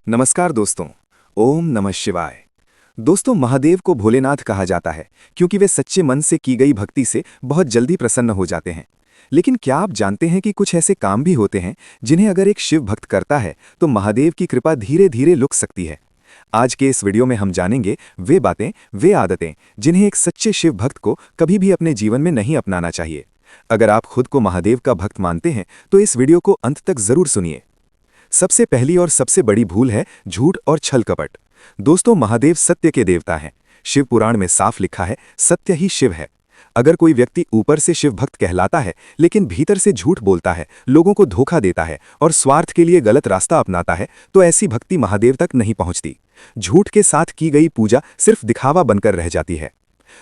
नमस्कार दोस्तों। ओम नमः शिवाय। दोस्तों, महादेव को भोलेनाथ कहा जाता है क्योंकि वे सच्चे मन से की गई भक्ति से बहुत जल्दी प्रसन्न हो जाते हैं। लेकिन क्या आप जानते हैं कि कुछ ऐसे काम भी होते हैं जिन्हें अगर एक शिव भक्त करता है तो महादेव की कृपा धीरे धीरे लुक सकती है। आज के इस वीडियो में हम जानेंगे वे बातें, वे आदतें जिन्हें एक सच्चे शिव भक्त को कभी भी अपने जीवन में नहीं अपनाना चाहिए। अगर आप खुद को महादेव का भक्त मानते हैं तो इस वीडियो को अंत तक जरूर सुनिए। सबसे पहली और सबसे बड़ी भूल है झूठ और छल कपट। दोस्तों, महादेव सत्य के देवता हैं। शिव पुराण में साफ लिखा है, सत्य ही शिव है। अगर कोई व्यक्ति ऊपर से शिव भक्त कहलाता है लेकिन भीतर से झूठ बोलता है, लोगों को धोखा देता है और स्वार्थ के लिए गलत रास्ता अपनाता है तो ऐसी भक्ति महादेव तक नहीं पहुंचती। झूठ के साथ की गई पूजा सिर्फ दिखावा बनकर रह जाती है।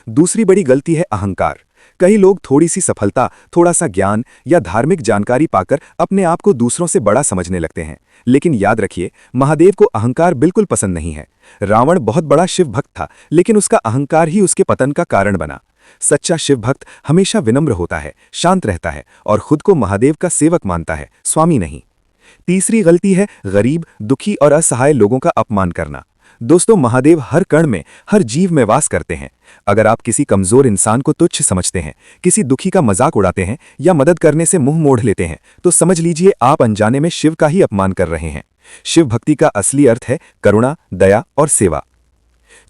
दूसरी बड़ी गलती है अहंकार। कई लोग थोड़ी सी सफलता, थोड़ा सा ज्ञान या धार्मिक जानकारी पाकर अपने आप को दूसरों से बड़ा समझने लगते हैं। लेकिन याद रखिए, महादेव को अहंकार बिल्कुल पसंद नहीं है। रावण बहुत बड़ा शिव भक्त था, लेकिन उसका अहंकार ही उसके पतन का कारण बना। सच्चा शिव भक्त हमेशा विनम्र होता है, शांत रहता है और खुद को महादेव का सेवक मानता है, स्वामी नहीं। तीसरी गलती है गरीब, दुखी और असहाय लोगों का अपमान करना। दोस्तों, महादेव हर कण में, हर जीव में वास करते हैं। अगर आप किसी कमजोर इंसान को तुच्छ समझते हैं, किसी दुखी का मजाक उड़ाते हैं या मदद करने से मुंह मोड़ लेते हैं तो समझ लीजिए आप अनजाने में शिव का ही अपमान कर रहे हैं। शिव भक्ति का असली अर्थ है करुणा, दया और सेवा।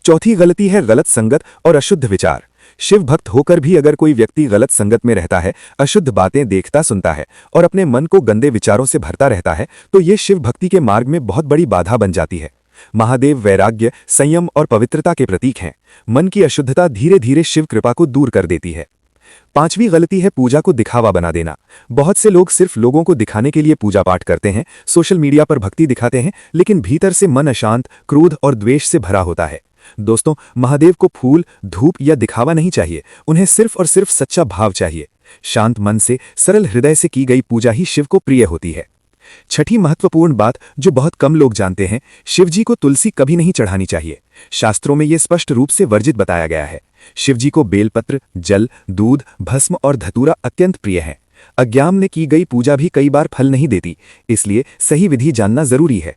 चौथी गलती है गलत संगत और अशुद्ध विचार। शिव भक्त होकर भी अगर कोई व्यक्ति गलत संगत में रहता है, अशुद्ध बातें देखता सुनता है और अपने मन को गंदे विचारों से भरता रहता है तो ये शिव भक्ति के मार्ग में बहुत बड़ी बाधा बन जाती है। महादेव वैराग्य, संयम और पवित्रता के प्रतीक हैं। मन की अशुद्धता धीरे धीरे शिव कृपा को दूर कर देती है। पांचवी गलती है पूजा को दिखावा बना देना। बहुत से लोग सिर्फ लोगों को दिखाने के लिए पूजा पाठ करते हैं, सोशल मीडिया पर भक्ति दिखाते हैं, लेकिन भीतर से मन अशांत, क्रोध और द्वेष से भरा होता है। दोस्तों, महादेव को फूल, धूप या दिखावा नहीं चाहिए, उन्हें सिर्फ और सिर्फ सच्चा भाव चाहिए। शांत मन से, सरल हृदय से की गई पूजा ही शिव को प्रिय होती है। छठी महत्वपूर्ण बात जो बहुत कम लोग जानते हैं, शिवजी को तुलसी कभी नहीं चढ़ानी चाहिए। शास्त्रों में यह स्पष्ट रूप से वर्जित बताया गया है। शिवजी को बेलपत्र, जल, दूध, भस्म और धतूरा अत्यंत प्रिय है। अज्ञान में की गई पूजा भी कई बार फल नहीं देती, इसलिए सही विधि जानना जरूरी है।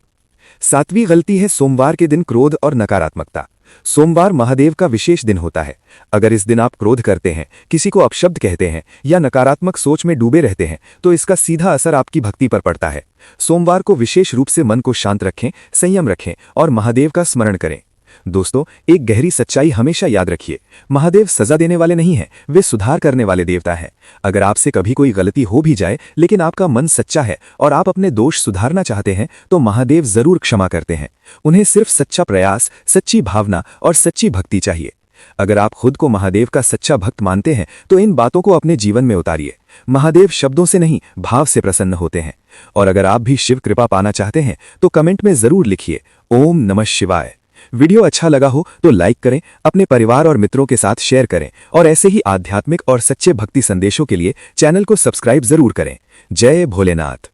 सातवीं गलती है सोमवार के दिन क्रोध और नकारात्मकता। सोमवार महादेव का विशेष दिन होता है। अगर इस दिन आप क्रोध करते हैं, किसी को अपशब्द कहते हैं या नकारात्मक सोच में डूबे रहते हैं तो इसका सीधा असर आपकी भक्ति पर पड़ता है। सोमवार को विशेष रूप से मन को शांत रखें, संयम रखें और महादेव का स्मरण करें। दोस्तों, एक गहरी सच्चाई हमेशा याद रखिए, महादेव सजा देने वाले नहीं हैं, वे सुधार करने वाले देवता हैं। अगर आपसे कभी कोई गलती हो भी जाए लेकिन आपका मन सच्चा है और आप अपने दोष सुधारना चाहते हैं तो महादेव जरूर क्षमा करते हैं। उन्हें सिर्फ सच्चा प्रयास, सच्ची भावना और सच्ची भक्ति चाहिए। अगर आप खुद को महादेव का सच्चा भक्त मानते हैं तो इन बातों को अपने जीवन में उतारिए। महादेव शब्दों से नहीं, भाव से प्रसन्न होते हैं। और अगर आप भी शिव कृपा पाना चाहते हैं तो कमेंट में जरूर लिखिए ओम नमः शिवाय। वीडियो अच्छा लगा हो तो लाइक करें, अपने परिवार और मित्रों के साथ शेयर करें और ऐसे ही आध्यात्मिक और सच्चे भक्ति संदेशों के लिए चैनल को सब्सक्राइब जरूर करें। जय भोलेनाथ।